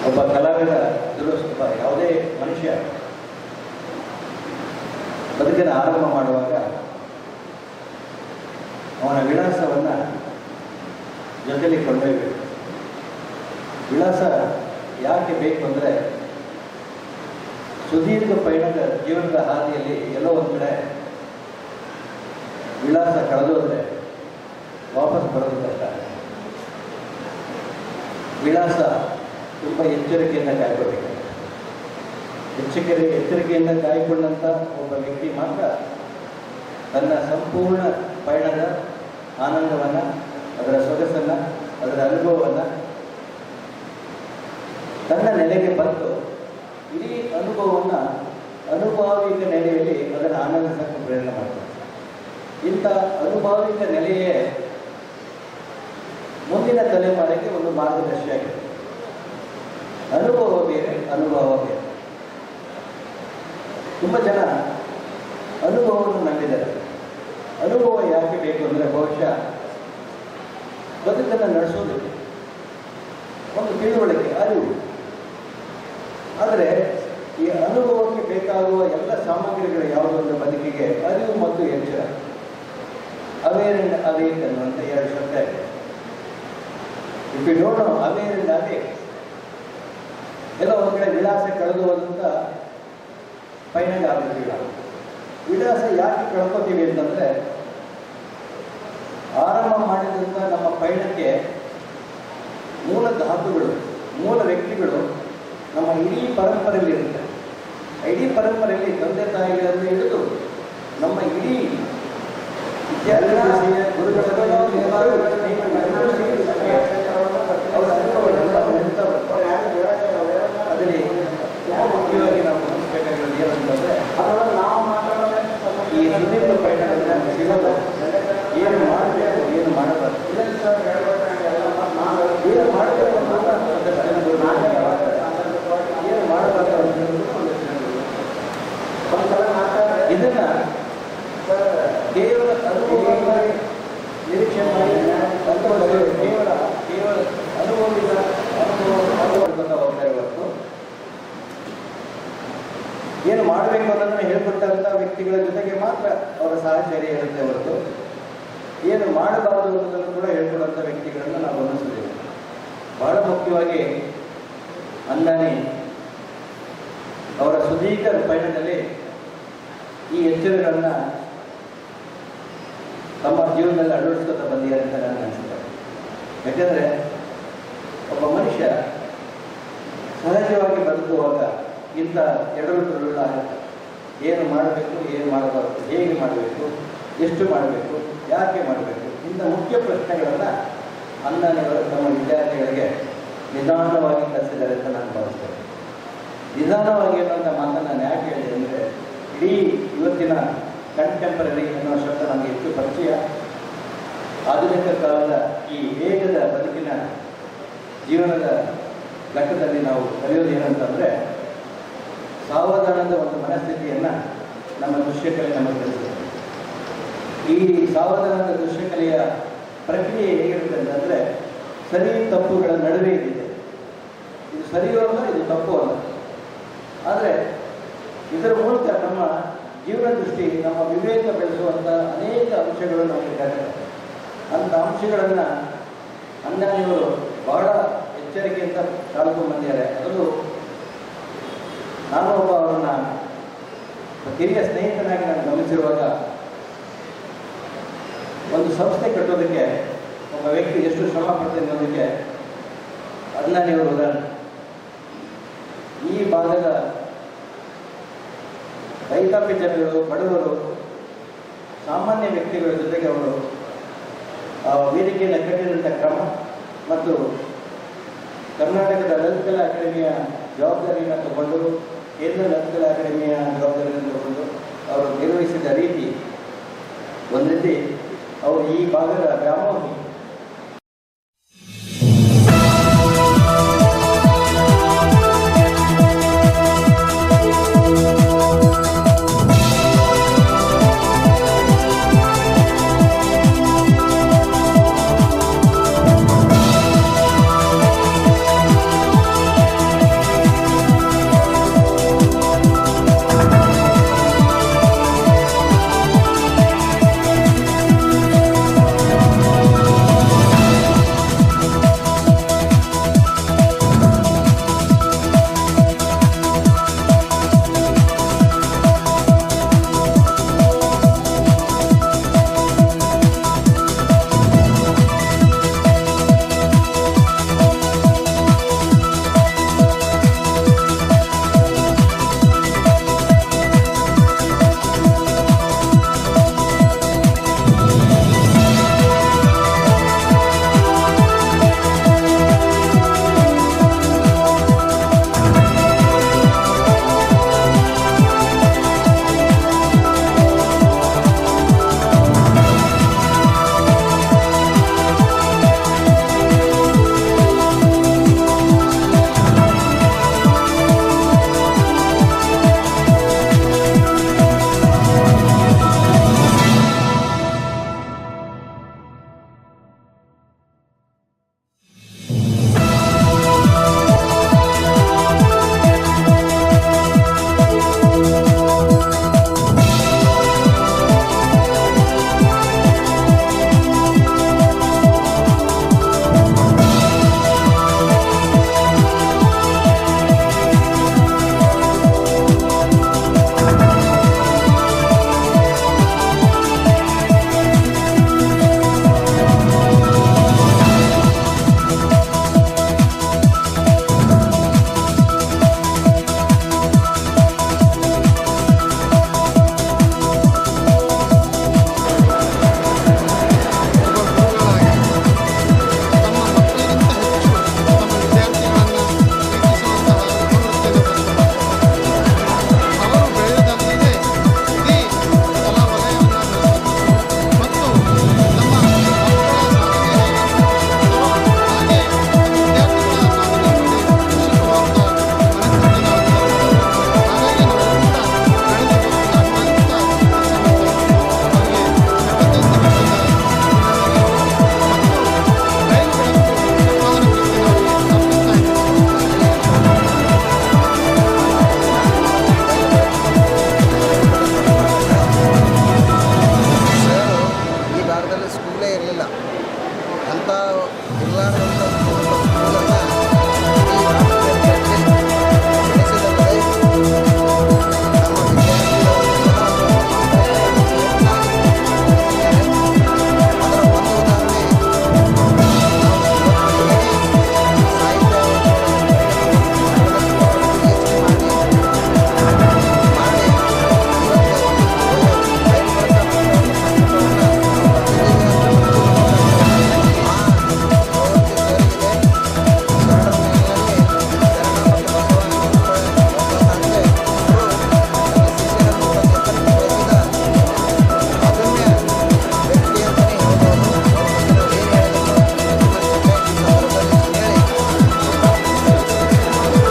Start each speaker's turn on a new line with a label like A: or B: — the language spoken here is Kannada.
A: ಒಬ್ಬ ಕಲಾವಿದ ದುರಸ್ಥ ಯಾವುದೇ ಮನುಷ್ಯ ಬದುಕಿನ ಆರಂಭ ಮಾಡುವಾಗ ಅವನ ವಿಳಾಸವನ್ನು ಜೊತೆಲಿ ಕೊಂಡೊಯ್ಯಬೇಕು. ವಿಳಾಸ ಯಾಕೆ ಬೇಕು ಅಂದರೆ, ಸುದೀರ್ಘ ಪಯಣದ ಜೀವನದ ಹಾದಿಯಲ್ಲಿ ಎಲ್ಲೋ ಒಂದು ಕಡೆ ವಿಳಾಸ ಕಳೆದೋದ್ರೆ ವಾಪಸ್ ಬರೋದು ಕಷ್ಟ. ವಿಳಾಸ ತುಂಬ ಎಚ್ಚರಿಕೆಯಿಂದ ಕಾಯ್ಕೋಬೇಕು. ಎಚ್ಚರಿಕೆಯಿಂದ ಕಾಯ್ಕೊಂಡಂಥ ಒಬ್ಬ ವ್ಯಕ್ತಿ ಮಾತ್ರ ತನ್ನ ಸಂಪೂರ್ಣ ಪಯಣದ ಆನಂದವನ್ನು, ಅದರ ಸೊಗಸನ್ನು, ಅದರ ಅನುಭವವನ್ನು ತನ್ನ ನೆಲೆಗೆ ಬಂದು ಇಡೀ ಅನುಭವವನ್ನು ಅನುಭಾವಿಕ ನೆಲೆಯಲ್ಲಿ ಅದನ್ನು ಆನಂದಿಸಕ್ಕೆ ಪ್ರೇರಣೆ ಮಾಡ್ತಾರೆ. ಇಂಥ ಅನುಭಾವಿಕ ನೆಲೆಯೇ ಮುಂದಿನ ತಲೆಮಾರಿಗೆ ಒಂದು ಮಾರ್ಗದರ್ಶಿಯಾಗಿದೆ. ಅನುಭವ ಬೇರೆ, ಅನುಭವ ಬೇರೆ. ತುಂಬ ಜನ ಅನುಭವವನ್ನು ನಂಬಿದ್ದಾರೆ. ಅನುಭವ ಯಾಕೆ ಬೇಕು ಅಂದರೆ, ಬಹುಶಃ ಬದುಕನ್ನು ನಡೆಸೋದಕ್ಕೆ ಒಂದು ತಿಳುವಳಿಕೆ, ಅರಿವು. ಆದರೆ ಈ ಅನುಭವಕ್ಕೆ ಬೇಕಾಗುವ ಎಲ್ಲ ಸಾಮಗ್ರಿಗಳು ಯಾವುದು ಅಂದರೆ ಬದುಕಿಗೆ ಅರಿವು ಮತ್ತು ಎಚ್ಚರ, ಅವೇರ್ ಅಂಡ್ ಅವೇಕ್ ಅನ್ನುವಂಥ ಎರಡು ಶಬ್ದ ಇದೆ. If you don't know aware and awake, ಎಲ್ಲ ಒಂದು ಕಡೆ ವಿಳಾಸ ಕಳೆದು ಹೋದಂಥ ಪಯಣಕ್ಕೆ ಆಗುತ್ತಿಲ್ಲ. ವಿಳಾಸ ಯಾಕೆ ಕಳ್ಕೊತೀವಿ ಅಂತಂದರೆ, ಆರಂಭ ಮಾಡಿದಂಥ ನಮ್ಮ ಪಯಣಕ್ಕೆ ಮೂಲ ಧಾತುಗಳು, ಮೂಲ ವ್ಯಕ್ತಿಗಳು ನಮ್ಮ ಇಡೀ ಪರಂಪರೆಯಲ್ಲಿ ಇರುತ್ತೆ. ಇಡೀ ಪರಂಪರೆಯಲ್ಲಿ ತಂದೆ ತಾಯಿಗಳನ್ನು ಹಿಡಿದು ನಮ್ಮ ಇಡೀ ವಿದ್ಯಾರ್ಥಿ ಗುರುಗಳ ಅದರಲ್ಲಿ ಮುಖ್ಯವಾಗಿ ನಾವು ಗಮನಿಸಬೇಕಾಗಿರೋದು ಏನಂತಂದರೆ, ಈ ಸುದೀರ್ಘ ಪಯಣಗಳನ್ನು ಸಿಗೋದು ಏನು ಮಾಡಬೇಕು, ಏನು ಮಾಡಬಾರ್ದು, ಏನು ಮಾಡಬೇಕು ಏನು ಮಾಡಬಾರ್ದು ಇದನ್ನ ಕೇವಲ ಅನುಭವ ನಿರೀಕ್ಷೆ ಮಾಡಿ ಕೇವಲ ಅನುಭವದಿಂದ ಅನುಭವ ಹೋಗ್ತಾ ಇವತ್ತು ಏನು ಮಾಡಬೇಕು ಅನ್ನೋದನ್ನು ಹೇಳ್ಕೊಟ್ಟಂಥ ವ್ಯಕ್ತಿಗಳ ಜೊತೆಗೆ ಮಾತ್ರ ಅವರ ಸಾಹಚರ್ಯ ಇರುತ್ತೆ ಹೊರತು ಏನು ಮಾಡಬಾರದು ಅನ್ನೋದನ್ನು ಕೂಡ ಹೇಳ್ಕೊಡುವಂಥ ವ್ಯಕ್ತಿಗಳನ್ನು ನಾವು ಗಮನಿಸಿದ್ದೇವೆ. ಬಹಳ ಮುಖ್ಯವಾಗಿ ಅಂದಾನಿ ಅವರ ಸುದೀರ್ಘ ಪಯಣದಲ್ಲಿ ಈ ಎಚ್ಚರಗಳನ್ನು ತಮ್ಮ ಜೀವನದಲ್ಲಿ ಅಳವಡಿಸ್ಕೊತಾ ಬಂದಿದ್ದಾರೆ ಅಂತ ನನಗೆ ಅನಿಸುತ್ತೆ. ಯಾಕೆಂದರೆ ಒಬ್ಬ ಮನುಷ್ಯ ಸಹಜವಾಗಿ ಬದುಕುವಾಗ ಇಂಥ ಎಡವಟ್ಟುಗಳ ಏನು ಮಾಡಬೇಕು, ಏನು ಮಾಡಬಾರದು, ಹೇಗೆ ಮಾಡಬೇಕು, ಎಷ್ಟು ಮಾಡಬೇಕು, ಯಾಕೆ ಮಾಡಬೇಕು, ಇಂಥ ಮುಖ್ಯ ಪ್ರಶ್ನೆಗಳನ್ನು ಅಂದಾನಿಯವರು ತಮ್ಮ ವಿದ್ಯಾರ್ಥಿಗಳಿಗೆ ನಿಧಾನವಾಗಿ ಕಲಿಸಿದ್ದಾರೆ ಅಂತ ನಾನು ಭಾವಿಸ್ತೇನೆ. ನಿಧಾನವಾಗಿ ಅನ್ನೋಂಥ ಮಾತನ್ನು ನಾನು ಯಾಕೆ ಹೇಳಿದೆ ಅಂದರೆ, ಇಡೀ ಇವತ್ತಿನ ಕಂಟೆಂಪರರಿ ಅನ್ನೋ ಶಬ್ದ ನಮಗೆ ಹೆಚ್ಚು ಪರಿಚಯ. ಆಧುನಿಕ ಕಾಲದ ಈ ವೇಗದ ಬದುಕಿನ ಜೀವನದ ಘಟ್ಟದಲ್ಲಿ ನಾವು ಕಲಿಯೋದು ಏನಂತಂದರೆ, ಸಾವಧಾನದ ಒಂದು ಮನಸ್ಥಿತಿಯನ್ನು ನಮ್ಮ ದೃಶ್ಯಕಲೆ ನಮಗೆ ಕಲಿಸುತ್ತೆ. ಈ ಸಾವಧಾನದ ದೃಶ್ಯಕಲೆಯ ಪ್ರಕ್ರಿಯೆ ಹೇಗಿರುತ್ತೆ ಅಂತಂದರೆ, ಸರಿ ತಪ್ಪುಗಳ ನಡುವೆ ಇದೆ. ಇದು ಸರಿಯೂ ಅಲ್ಲ, ಇದು ತಪ್ಪು ಅಲ್ಲ. ಆದರೆ ಇದರ ಮೂಲಕ ನಮ್ಮ ಜೀವನ ದೃಷ್ಟಿ, ನಮ್ಮ ವಿವೇಕ ಬೆಳೆಸುವಂಥ ಅನೇಕ ಅಂಶಗಳು ನಮಗೆ ಇದ್ದಾವೆ. ಅಂಥ ಅಂಶಗಳನ್ನು ಅಂದಾನಿಯವರು ಬಹಳ ಎಚ್ಚರಿಕೆಯಿಂದ ತಾಳ್ಕೊಂಡ್ಬಂದಿದ್ದಾರೆ. ಅದರಲ್ಲೂ ನಾನು ಒಬ್ಬ ಅವರನ್ನು ಹಿರಿಯ ಸ್ನೇಹಿತನಾಗಿ ನಾನು ಗಮನಿಸಿರುವಾಗ, ಒಂದು ಸಂಸ್ಥೆ ಕಟ್ಟೋದಕ್ಕೆ ಒಬ್ಬ ವ್ಯಕ್ತಿ ಎಷ್ಟು ಶ್ರಮ ಪಡ್ತೀನಿ ಅನ್ನೋದಕ್ಕೆ ಅಂದಾನಿಯವರು ಉದಾಹರಣೆ. ಈ ಭಾಗದ ರೈತಾಪಿ ಜನಗಳು, ಬಡವರು, ಸಾಮಾನ್ಯ ವ್ಯಕ್ತಿಗಳ ಜೊತೆಗೆ ಅವರು ಆ ವೇದಿಕೆಯನ್ನು ಕಟ್ಟಿದಂಥ ಕ್ರಮ ಮತ್ತು ಕರ್ನಾಟಕದ ಲಲಿತಕಲಾ ಅಕಾಡೆಮಿಯ ಜವಾಬ್ದಾರಿಯನ್ನು ತಗೊಂಡು, ಕೇಂದ್ರ ಲಲಿತಕಲಾ ಅಕಾಡೆಮಿಯ ಜವಾಬ್ದಾರಿಯನ್ನು ತಗೊಂಡು ಅವರು ನಿರ್ವಹಿಸಿದ ರೀತಿ, ಒಂದು ರೀತಿ ಅವರು ಈ ಭಾಗದ ವ್ಯಾಮೋಹಿ